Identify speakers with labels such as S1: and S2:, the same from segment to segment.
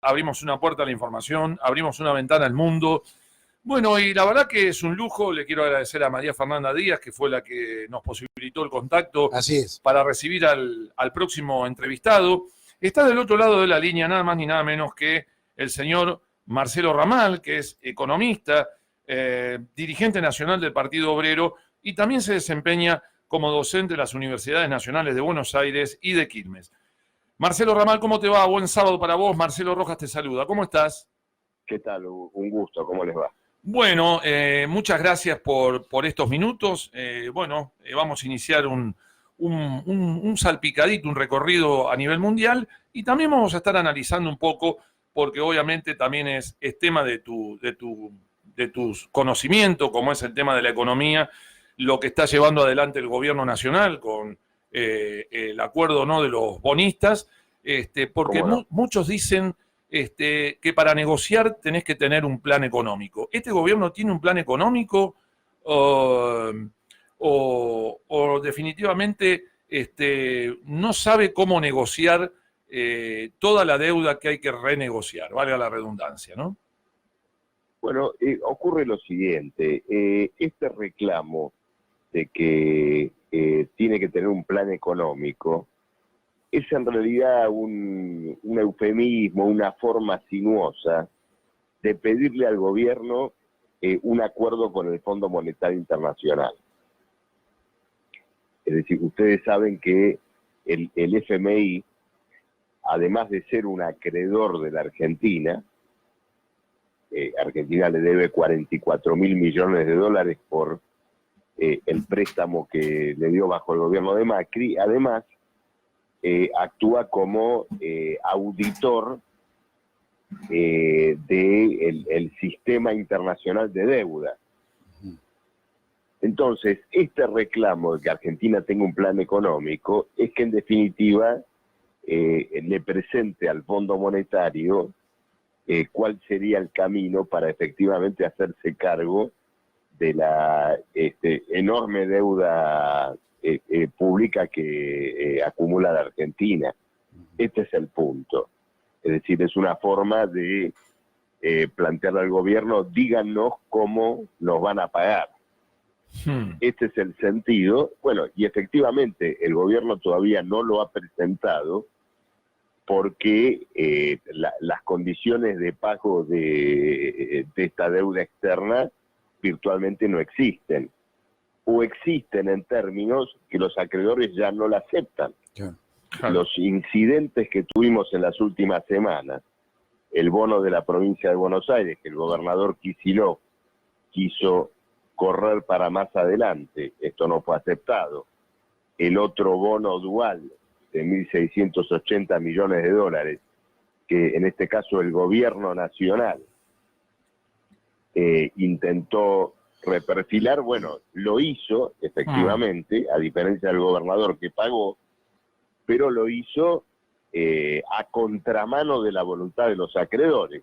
S1: abrimos una puerta a la información, abrimos una ventana al mundo. Bueno, y la verdad que es un lujo. Le quiero agradecer a María Fernanda Díaz, que fue la que nos posibilitó el contacto.
S2: Así es.
S1: Para recibir al próximo entrevistado. Está del otro lado de la línea nada más ni nada menos que el señor Marcelo Ramal, que es economista, dirigente nacional del Partido Obrero y también se desempeña como docente de las Universidades Nacionales de Buenos Aires y de Quilmes. Marcelo Ramal, ¿cómo te va? Buen sábado para vos. Marcelo Rojas te saluda. ¿Cómo estás?
S3: ¿Qué tal? Un gusto. ¿Cómo les va?
S1: Bueno, muchas gracias por estos minutos. Vamos a iniciar un salpicadito, un recorrido a nivel mundial y también vamos a estar analizando un poco, porque obviamente también es tema de tus conocimientos, como es el tema de la economía, lo que está llevando adelante el gobierno nacional con el acuerdo, ¿no?, de los bonistas, porque muchos dicen que para negociar tenés que tener un plan económico. ¿Este gobierno tiene un plan económico o definitivamente no sabe cómo negociar toda la deuda que hay que renegociar, valga la redundancia, ¿no?
S3: Bueno, ocurre lo siguiente, este reclamo de que tiene que tener un plan económico es en realidad un eufemismo, una forma sinuosa de pedirle al gobierno un acuerdo con el Fondo Monetario Internacional. Es decir, ustedes saben que el FMI, además de ser un acreedor de la Argentina, Argentina le debe 44.000 millones de dólares por el préstamo que le dio bajo el gobierno de Macri, además actúa como auditor del sistema internacional de deuda. Entonces, este reclamo de que Argentina tenga un plan económico es que en definitiva le presente al Fondo Monetario cuál sería el camino para efectivamente hacerse cargo de la enorme deuda pública que acumula la Argentina. Este es el punto. Es decir, es una forma de plantearle al gobierno, díganos cómo nos van a pagar. Este es el sentido. Bueno, y efectivamente el gobierno todavía no lo ha presentado porque las condiciones de pago de esta deuda externa virtualmente no existen. O existen en términos que los acreedores ya no la aceptan.
S2: Claro.
S3: Los incidentes que tuvimos en las últimas semanas, el bono de la provincia de Buenos Aires, que el gobernador Kicillof quiso correr para más adelante, esto no fue aceptado. El otro bono dual de 1.680 millones de dólares, que en este caso el gobierno nacional intentó reperfilar, bueno, lo hizo efectivamente, a diferencia del gobernador que pagó, pero lo hizo a contramano de la voluntad de los acreedores.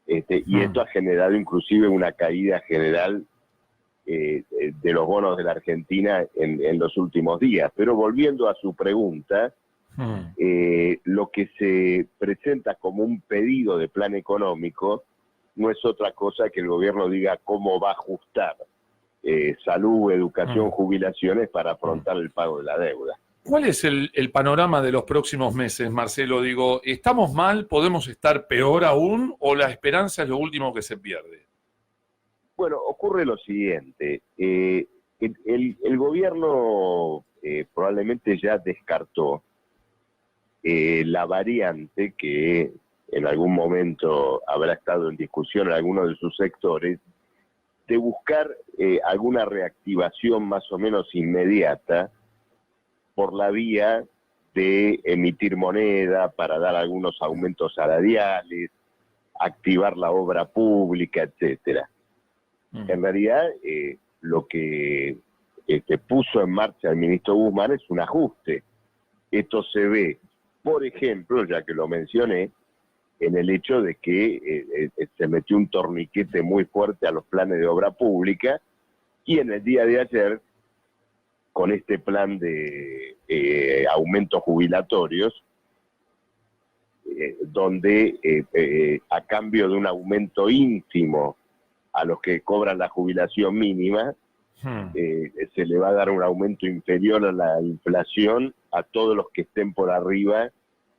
S3: Y esto ha generado inclusive una caída general de los bonos de la Argentina en los últimos días. Pero volviendo a su pregunta, lo que se presenta como un pedido de plan económico no es otra cosa que el gobierno diga cómo va a ajustar salud, educación, jubilaciones para afrontar el pago de la deuda.
S1: ¿Cuál es el panorama de los próximos meses, Marcelo? Digo, ¿estamos mal? ¿Podemos estar peor aún? ¿O la esperanza es lo último que se pierde?
S3: Bueno, ocurre lo siguiente. El gobierno probablemente ya descartó la variante que en algún momento habrá estado en discusión en algunos de sus sectores, de buscar alguna reactivación más o menos inmediata por la vía de emitir moneda para dar algunos aumentos salariales, activar la obra pública, etcétera. En realidad, lo que puso en marcha el ministro Guzmán es un ajuste. Esto se ve, por ejemplo, ya que lo mencioné, en el hecho de que se metió un torniquete muy fuerte a los planes de obra pública y en el día de ayer, con este plan de aumentos jubilatorios, donde a cambio de un aumento ínfimo a los que cobran la jubilación mínima, se le va a dar un aumento inferior a la inflación a todos los que estén por arriba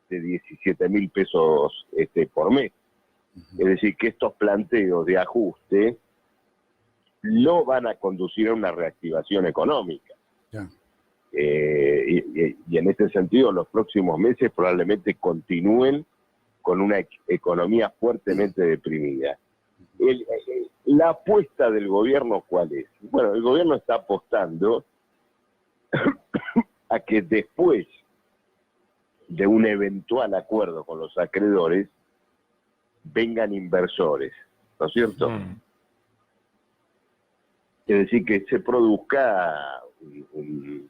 S3: de 17.000 pesos por mes. Es decir, que estos planteos de ajuste no van a conducir a una reactivación económica.
S2: Ya.
S3: Y en este sentido, los próximos meses probablemente continúen con una economía fuertemente deprimida. La apuesta del gobierno, ¿cuál es? Bueno, el gobierno está apostando a que después de un eventual acuerdo con los acreedores vengan inversores, ¿no es cierto? Es decir, que se produzca un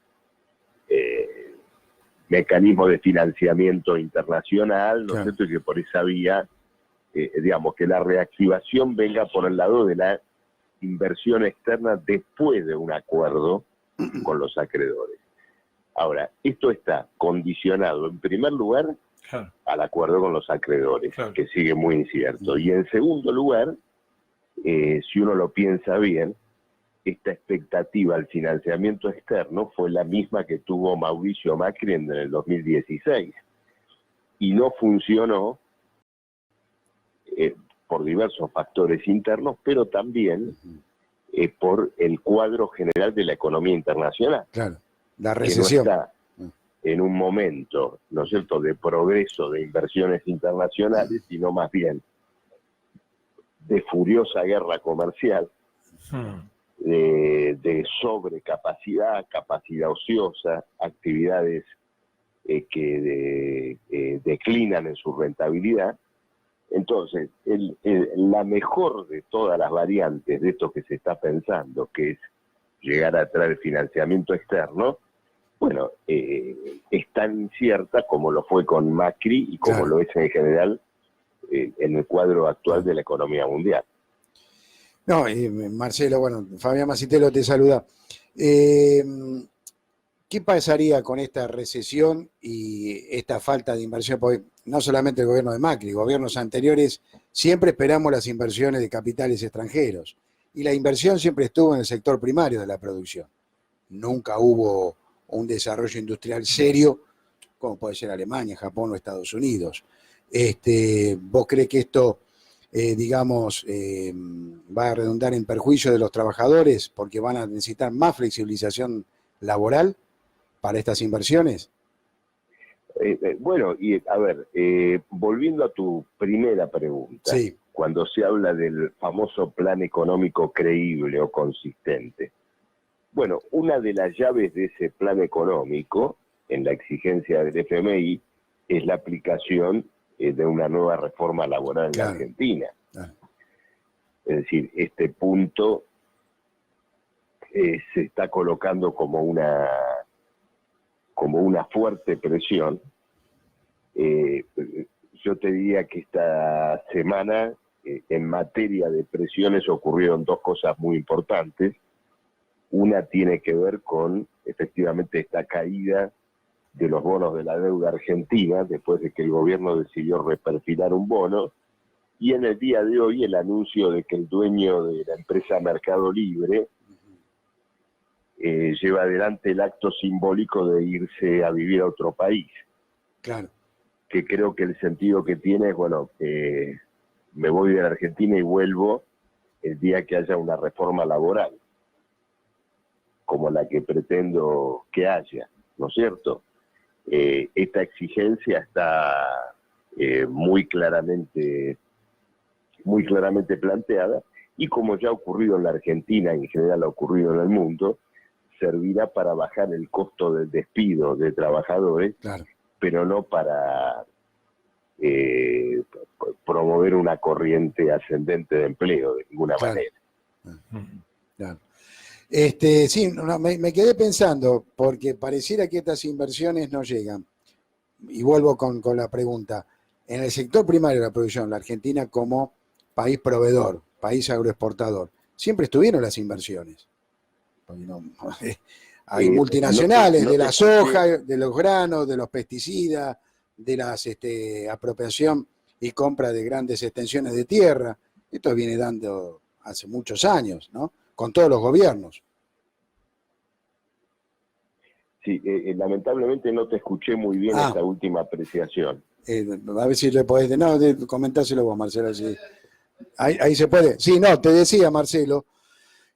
S3: mecanismo de financiamiento internacional, ¿no es cierto? Y que por esa vía, digamos, que la reactivación venga por el lado de la inversión externa después de un acuerdo con los acreedores. Ahora, esto está condicionado, en primer lugar, al acuerdo con los acreedores, que sigue muy incierto. Y en segundo lugar, si uno lo piensa bien, esta expectativa al financiamiento externo fue la misma que tuvo Mauricio Macri en el 2016. Y no funcionó por diversos factores internos, pero también por el cuadro general de la economía internacional.
S2: Claro, la recesión.
S3: Que no está en un momento, ¿no es cierto?, de progreso de inversiones internacionales, sino más bien de furiosa guerra comercial, de sobrecapacidad, capacidad ociosa, actividades que declinan en su rentabilidad. Entonces, la mejor de todas las variantes de esto que se está pensando, que es llegar a traer financiamiento externo, bueno, es tan incierta como lo fue con Macri y como lo es en general en el cuadro actual de la economía mundial.
S2: No, Marcelo, bueno, Fabián Macitelo te saluda. ¿Qué pasaría con esta recesión y esta falta de inversión? Porque no solamente el gobierno de Macri, gobiernos anteriores, siempre esperamos las inversiones de capitales extranjeros. Y la inversión siempre estuvo en el sector primario de la producción. Nunca hubo un desarrollo industrial serio, como puede ser Alemania, Japón o Estados Unidos. ¿Vos crees que esto, va a redundar en perjuicio de los trabajadores porque van a necesitar más flexibilización laboral para estas inversiones?
S3: Bueno, y a ver, volviendo a tu primera pregunta,
S2: sí,
S3: cuando se habla del famoso plan económico creíble o consistente, bueno, una de las llaves de ese plan económico, en la exigencia del FMI, es la aplicación de una nueva reforma laboral en la Argentina. Es decir, este punto se está colocando como una fuerte presión. Yo te diría que esta semana, en materia de presiones, ocurrieron dos cosas muy importantes. Una tiene que ver con, efectivamente, esta caída de los bonos de la deuda argentina, después de que el gobierno decidió reperfilar un bono, y en el día de hoy el anuncio de que el dueño de la empresa Mercado Libre lleva adelante el acto simbólico de irse a vivir a otro país.
S2: Claro.
S3: Que creo que el sentido que tiene es, bueno, me voy de la Argentina y vuelvo el día que haya una reforma laboral, como la que pretendo que haya, ¿no es cierto? Esta exigencia está muy claramente planteada, y como ya ha ocurrido en la Argentina, en general ha ocurrido en el mundo, servirá para bajar el costo del despido de trabajadores, pero no para promover una corriente ascendente de empleo de ninguna manera.
S2: Claro. Sí, me quedé pensando, porque pareciera que estas inversiones no llegan. Y vuelvo con la pregunta. En el sector primario de la producción, la Argentina como país proveedor, país agroexportador, siempre estuvieron las inversiones. Hay multinacionales de la soja, de los granos, de los pesticidas, de las apropiación y compra de grandes extensiones de tierra. Esto viene dando hace muchos años, ¿no? Con todos los gobiernos.
S3: Sí, lamentablemente no te escuché muy bien esta última apreciación.
S2: A ver si le podés... No, comentáselo vos, Marcelo. Si, ahí se puede. Sí, no, te decía, Marcelo,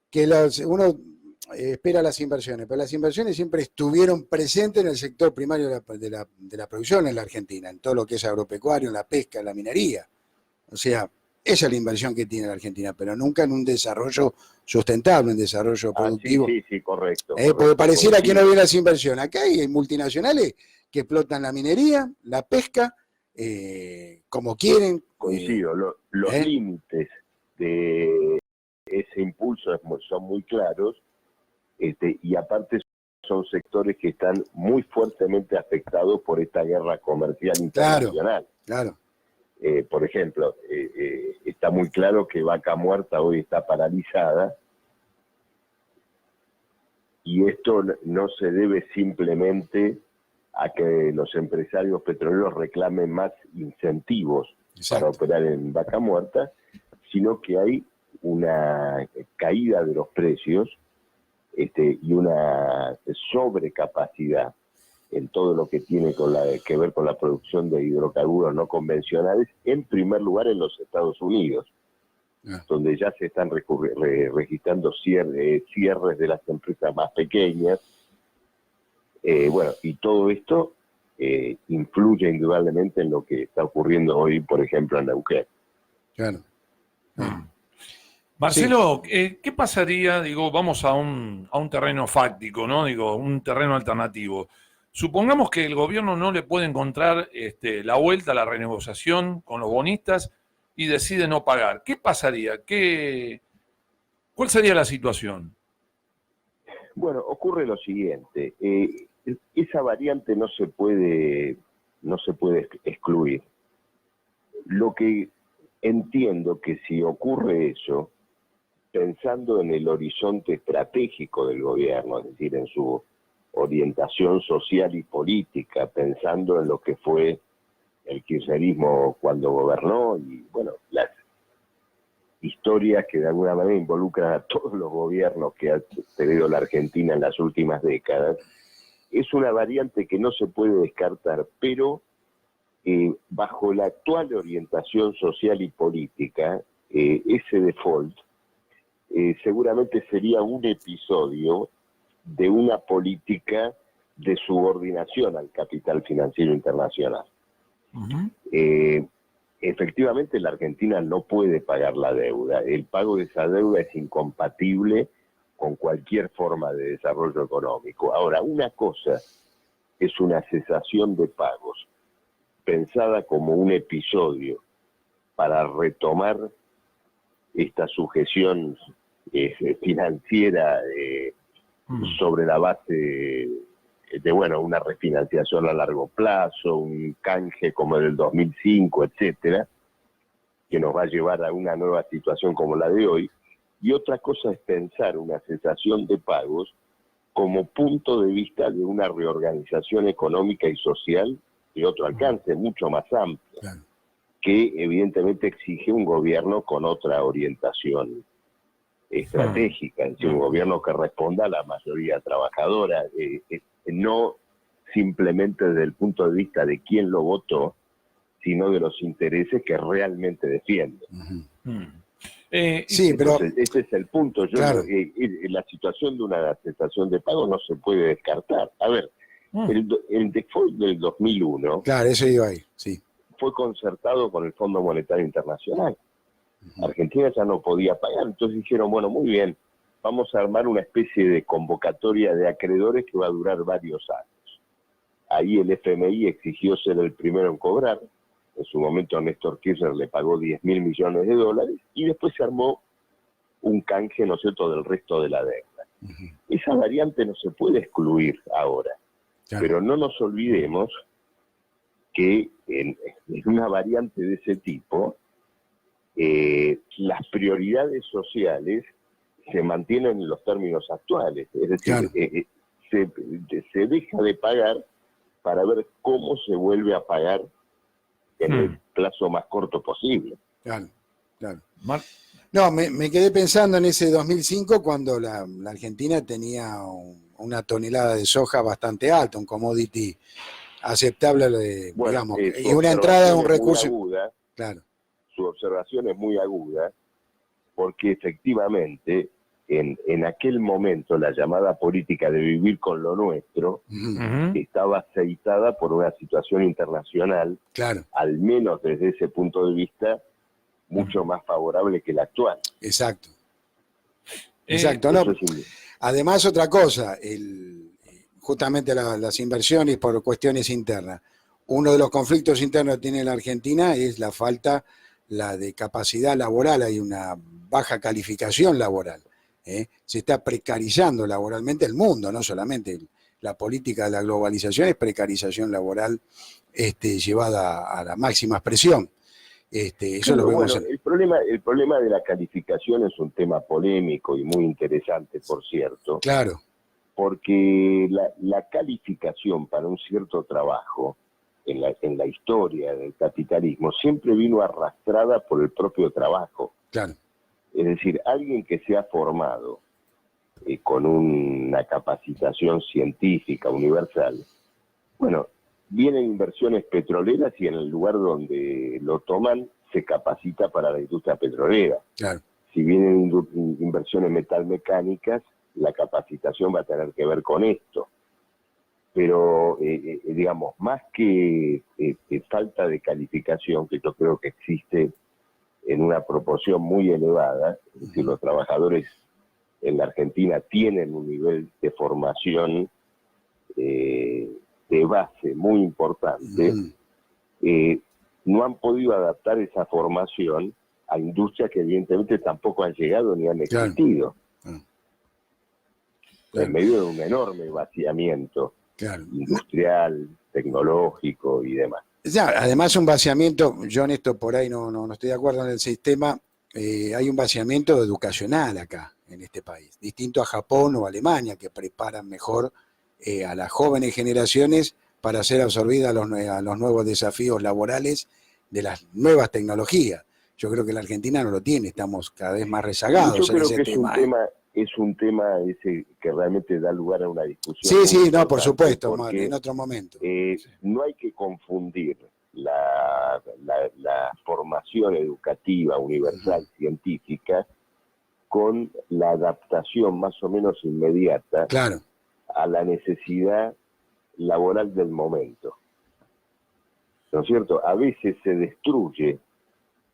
S2: que uno espera las inversiones, pero las inversiones siempre estuvieron presentes en el sector primario de la producción en la Argentina, en todo lo que es agropecuario, en la pesca, en la minería. O sea, esa es la inversión que tiene la Argentina, pero nunca en un desarrollo sustentable, un desarrollo productivo.
S3: Sí, correcto.
S2: Porque pareciera que no viene las inversiones. Acá hay multinacionales que explotan la minería, la pesca, como quieren.
S3: Coincido, los límites de ese impulso son muy claros, y aparte son sectores que están muy fuertemente afectados por esta guerra comercial internacional.
S2: Claro.
S3: Por ejemplo, está muy claro que Vaca Muerta hoy está paralizada, y esto no se debe simplemente a que los empresarios petroleros reclamen más incentivos para operar en Vaca Muerta, sino que hay una caída de los precios y una sobrecapacidad en todo lo que tiene que ver con la producción de hidrocarburos no convencionales, en primer lugar en los Estados Unidos, donde ya se están registrando cierres de las empresas más pequeñas. Y todo esto influye indudablemente en lo que está ocurriendo hoy, por ejemplo, en Neuquén.
S2: Claro.
S1: Marcelo, ¿qué pasaría, vamos a un terreno fáctico, ¿no? Un terreno alternativo. Supongamos que el gobierno no le puede encontrar la vuelta a la renegociación con los bonistas y decide no pagar. ¿Qué pasaría? ¿Cuál sería la situación?
S3: Bueno, ocurre lo siguiente. Esa variante no se puede excluir. Lo que entiendo que si ocurre eso, pensando en el horizonte estratégico del gobierno, es decir, en su orientación social y política, pensando en lo que fue el kirchnerismo cuando gobernó, y las historias que de alguna manera involucran a todos los gobiernos que ha tenido la Argentina en las últimas décadas, es una variante que no se puede descartar, pero bajo la actual orientación social y política, ese default seguramente sería un episodio de una política de subordinación al capital financiero internacional. Efectivamente, la Argentina no puede pagar la deuda. El pago de esa deuda es incompatible con cualquier forma de desarrollo económico. Ahora, una cosa es una cesación de pagos pensada como un episodio para retomar esta sujeción financiera sobre la base de una refinanciación a largo plazo, un canje como el del 2005, etcétera, que nos va a llevar a una nueva situación como la de hoy. Y otra cosa es pensar una cesación de pagos como punto de vista de una reorganización económica y social de otro alcance, mucho más amplio, que evidentemente exige un gobierno con otra orientación estratégica, es decir, un gobierno que responda a la mayoría trabajadora, no simplemente desde el punto de vista de quién lo votó, sino de los intereses que realmente defiende.
S2: Sí, pero
S3: entonces, ese es el punto. La situación de una cesación de pago no se puede descartar. A ver, el default del 2001
S2: eso iba ahí, sí,
S3: fue concertado con el Fondo Monetario Internacional. Argentina ya no podía pagar, entonces dijeron, bueno, muy bien, vamos a armar una especie de convocatoria de acreedores que va a durar varios años. Ahí el FMI exigió ser el primero en cobrar. En su momento Néstor Kirchner le pagó $10.000 millones y después se armó un canje, ¿no es cierto?, del resto de la deuda. Esa variante no se puede excluir ahora, pero no nos olvidemos que en una variante de ese tipo, las prioridades sociales se mantienen en los términos actuales, es decir, se deja de pagar para ver cómo se vuelve a pagar en el plazo más corto posible.
S2: Claro, claro. No, me quedé pensando en ese 2005 cuando la Argentina tenía una tonelada de soja bastante alta, un commodity aceptable,
S3: Bueno,
S2: digamos, y una entrada de un recurso.
S3: Aguda,
S2: claro.
S3: Su observación es muy aguda, porque efectivamente en aquel momento la llamada política de vivir con lo nuestro estaba aceitada por una situación internacional,
S2: claro,
S3: al menos desde ese punto de vista, mucho más favorable que la actual.
S2: Exacto. Exacto. No, además, otra cosa, justamente las inversiones por cuestiones internas. Uno de los conflictos internos que tiene la Argentina es la falta de capacidad laboral, hay una baja calificación laboral. Se está precarizando laboralmente el mundo, no solamente la política de la globalización, es precarización laboral llevada a la máxima expresión. Eso
S3: claro,
S2: lo vemos
S3: bueno, el problema de la calificación es un tema polémico y muy interesante, por cierto.
S2: Claro.
S3: Porque la calificación para un cierto trabajo en la historia del capitalismo siempre vino arrastrada por el propio trabajo.
S2: Claro.
S3: Es decir, alguien que se ha formado con una capacitación científica universal, bueno, vienen inversiones petroleras y en el lugar donde lo toman se capacita para la industria petrolera.
S2: Claro.
S3: Si vienen inversiones metalmecánicas, la capacitación va a tener que ver con esto. Pero, digamos, más que falta de calificación, que yo creo que existe en una proporción muy elevada, es decir, los trabajadores en la Argentina tienen un nivel de formación de base muy importante, no han podido adaptar esa formación a industrias que evidentemente tampoco han llegado ni han existido. Claro. En medio de un enorme vaciamiento industrial, tecnológico y demás.
S2: Ya, además un vaciamiento, yo en esto por ahí no estoy de acuerdo en el sistema, hay un vaciamiento educacional acá, en este país, distinto a Japón o Alemania, que preparan mejor a las jóvenes generaciones para ser absorbidas a los nuevos desafíos laborales de las nuevas tecnologías. Yo creo que la Argentina no lo tiene, estamos cada vez más rezagados en ese tema.
S3: Es un tema ese que realmente da lugar a una discusión.
S2: Sí, no, por supuesto, en otro momento.
S3: No hay que confundir la formación educativa universal científica con la adaptación más o menos inmediata a la necesidad laboral del momento. ¿No es cierto? A veces se destruye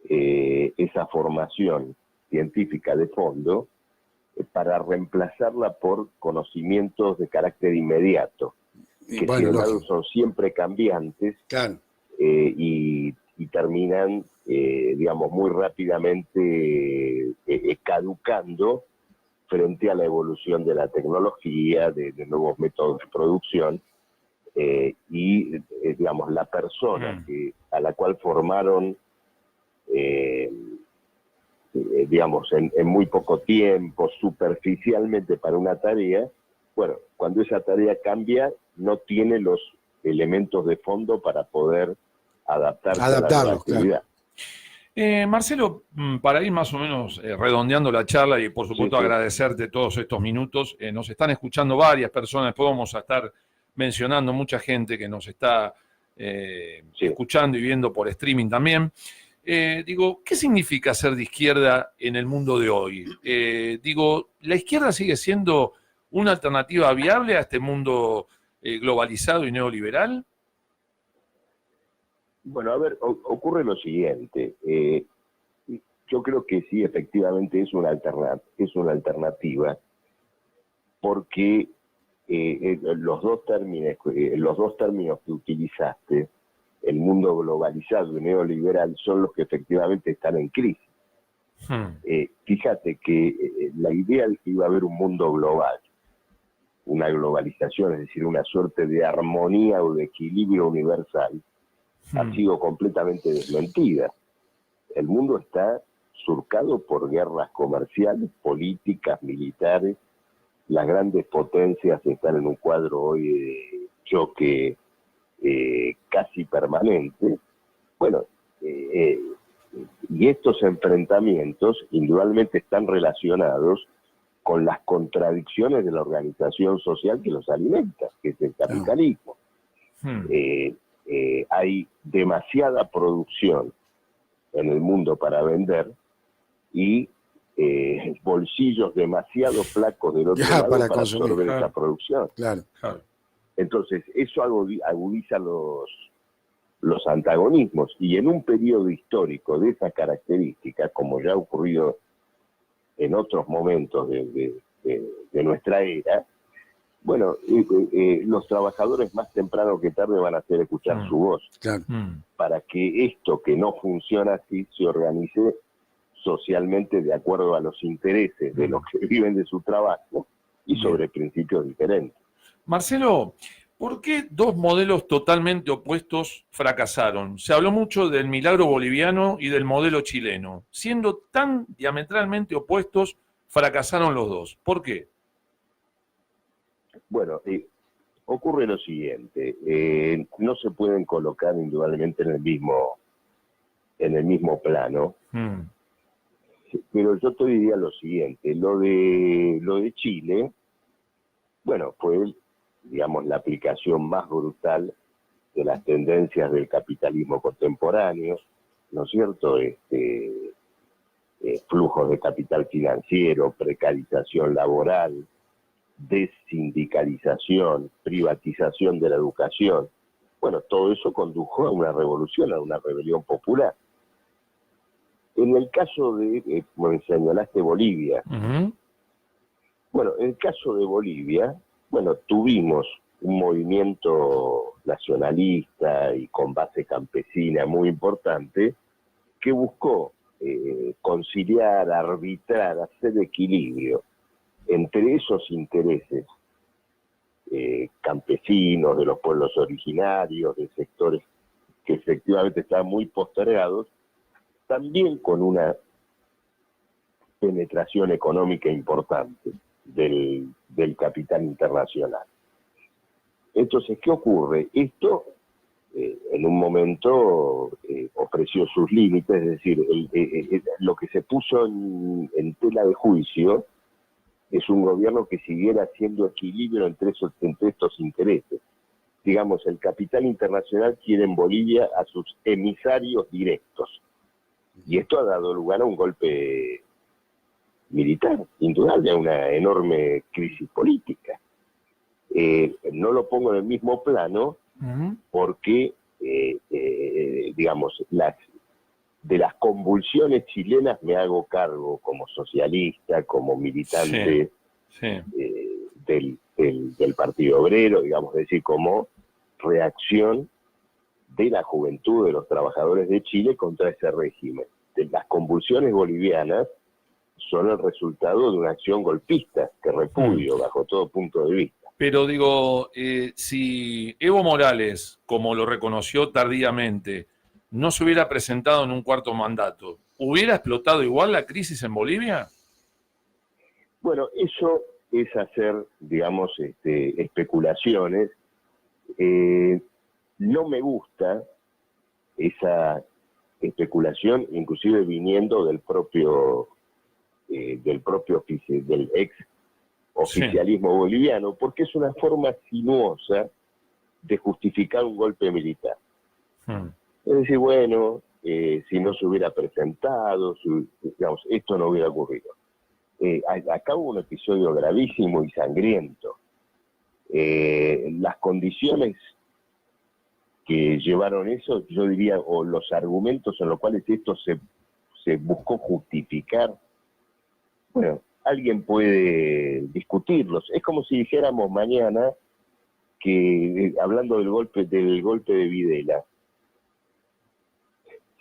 S3: esa formación científica de fondo para reemplazarla por conocimientos de carácter inmediato, que sin embargo son siempre cambiantes y terminan, digamos, muy rápidamente caducando frente a la evolución de la tecnología, de nuevos métodos de producción, y, digamos, la persona a la cual formaron digamos, en muy poco tiempo, superficialmente para una tarea, bueno, cuando esa tarea cambia, no tiene los elementos de fondo para poder adaptarse a la nueva actividad.
S1: Marcelo, para ir más o menos redondeando la charla y por supuesto agradecerte todos estos minutos, nos están escuchando varias personas, podemos estar mencionando mucha gente que nos está escuchando y viendo por streaming también. Digo, ¿qué significa ser de izquierda en el mundo de hoy? Digo, ¿la izquierda sigue siendo una alternativa viable a este mundo globalizado y neoliberal?
S3: Bueno, a ver, ocurre lo siguiente. Yo creo que sí, efectivamente es una alternativa, porque los dos términos que utilizaste, el mundo globalizado y neoliberal, son los que efectivamente están en crisis. Fíjate que la idea de que iba a haber un mundo global, una globalización, es decir, una suerte de armonía o de equilibrio universal, ha sido completamente desmentida. El mundo está surcado por guerras comerciales, políticas, militares. Las grandes potencias están en un cuadro hoy de choque casi permanente. Bueno, y estos enfrentamientos indudablemente están relacionados con las contradicciones de la organización social que los alimenta, que es el capitalismo. Hay demasiada producción en el mundo para vender y bolsillos demasiado flacos del otro lado para absorber esa producción.
S2: Claro.
S3: Entonces, eso agudiza los antagonismos, y en un periodo histórico de esa característica, como ya ha ocurrido en otros momentos de nuestra era, bueno, los trabajadores más temprano que tarde van a hacer escuchar su voz, para que esto que no funciona así se organice socialmente de acuerdo a los intereses de los que viven de su trabajo y sobre principios diferentes.
S1: Marcelo, ¿por qué dos modelos totalmente opuestos fracasaron? Se habló mucho del milagro boliviano y del modelo chileno. Siendo tan diametralmente opuestos, fracasaron los dos. ¿Por qué?
S3: Bueno, ocurre lo siguiente. No se pueden colocar indudablemente en el mismo plano. Pero yo te diría lo siguiente. Lo de Chile, bueno, fue, digamos, la aplicación más brutal de las tendencias del capitalismo contemporáneo, ¿no es cierto? Flujos de capital financiero, precarización laboral, desindicalización, privatización de la educación. Bueno, todo eso condujo a una revolución, a una rebelión popular. En el caso de, como señalaste, Bolivia. Bueno, en el caso de Bolivia, bueno, tuvimos un movimiento nacionalista y con base campesina muy importante que buscó conciliar, arbitrar, hacer equilibrio entre esos intereses campesinos, de los pueblos originarios, de sectores que efectivamente estaban muy postergados, también con una penetración económica importante del capital internacional. Entonces, ¿qué ocurre? Esto en un momento ofreció sus límites, es decir, lo que se puso en tela de juicio es un gobierno que siguiera haciendo equilibrio entre estos intereses. Digamos, el capital internacional quiere en Bolivia a sus emisarios directos, y esto ha dado lugar a un golpe militar, indudable, a una enorme crisis política. No lo pongo en el mismo plano porque, digamos, de las convulsiones chilenas me hago cargo como socialista, como militante del Partido Obrero, digamos, es decir, como reacción de la juventud de los trabajadores de Chile contra ese régimen. Las convulsiones bolivianas son el resultado de una acción golpista que repudio bajo todo punto de vista.
S1: Pero digo, si Evo Morales, como lo reconoció tardíamente, no se hubiera presentado en un cuarto mandato, ¿hubiera explotado igual la crisis en Bolivia?
S3: Bueno, eso es hacer, digamos, especulaciones. No me gusta esa especulación, inclusive viniendo del ex oficialismo boliviano, porque es una forma sinuosa de justificar un golpe militar. Es decir, bueno, si no se hubiera presentado, digamos, esto no hubiera ocurrido. Acá hubo un episodio gravísimo y sangriento. Las condiciones que llevaron eso, yo diría, o los argumentos en los cuales esto se buscó justificar, bueno, alguien puede discutirlos. Es como si dijéramos mañana que, hablando del golpe de Videla,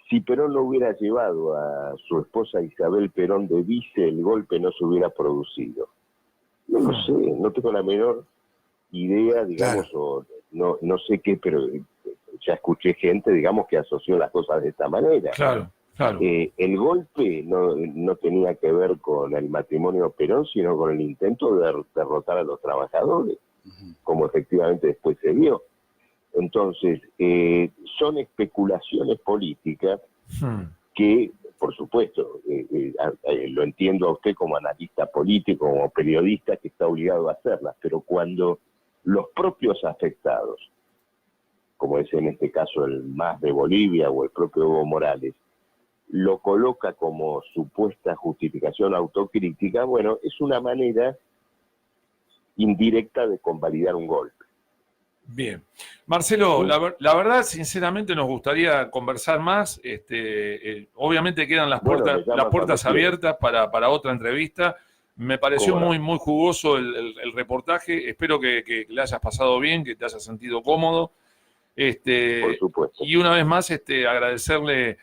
S3: si Perón no hubiera llevado a su esposa Isabel Perón de vice, el golpe no se hubiera producido. No lo sé, no tengo la menor idea, digamos, o no sé qué, pero ya escuché gente, digamos, que asoció las cosas de esta manera.
S1: Claro.
S3: El golpe no tenía que ver con el matrimonio Perón, sino con el intento de derrotar a los trabajadores, como efectivamente después se vio. Entonces, son especulaciones políticas que, por supuesto, lo entiendo a usted como analista político, como periodista que está obligado a hacerlas, pero cuando los propios afectados, como es en este caso el MAS de Bolivia o el propio Evo Morales, lo coloca como supuesta justificación autocrítica, bueno, es una manera indirecta de convalidar un golpe.
S1: Bien. Marcelo,
S3: ¿Sí?
S1: la verdad, sinceramente, nos gustaría conversar más. Obviamente quedan las puertas abiertas para otra entrevista. Me pareció muy, muy jugoso el reportaje. Espero que le hayas pasado bien, que te hayas sentido cómodo.
S3: Por supuesto.
S1: Y una vez más, agradecerle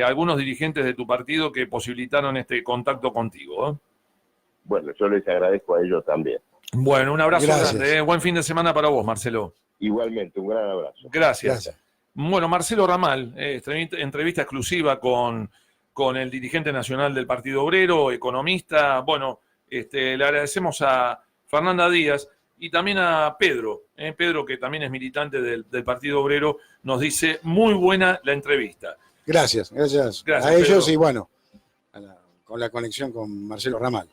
S1: a algunos dirigentes de tu partido que posibilitaron este contacto contigo, ¿eh?
S3: Bueno, yo les agradezco a ellos también.
S1: Bueno, un abrazo
S2: Gracias.
S1: grande. Buen fin de semana para vos, Marcelo.
S3: Igualmente, un gran abrazo.
S1: Gracias. Bueno, Marcelo Ramal, entrevista exclusiva con el dirigente nacional del Partido Obrero, economista. Bueno, le agradecemos a Fernanda Díaz y también a Pedro. Pedro, que también es militante del Partido Obrero, nos dice muy buena la entrevista.
S2: Gracias a ellos,
S1: Pedro.
S2: y bueno, con la conexión con Marcelo Ramal.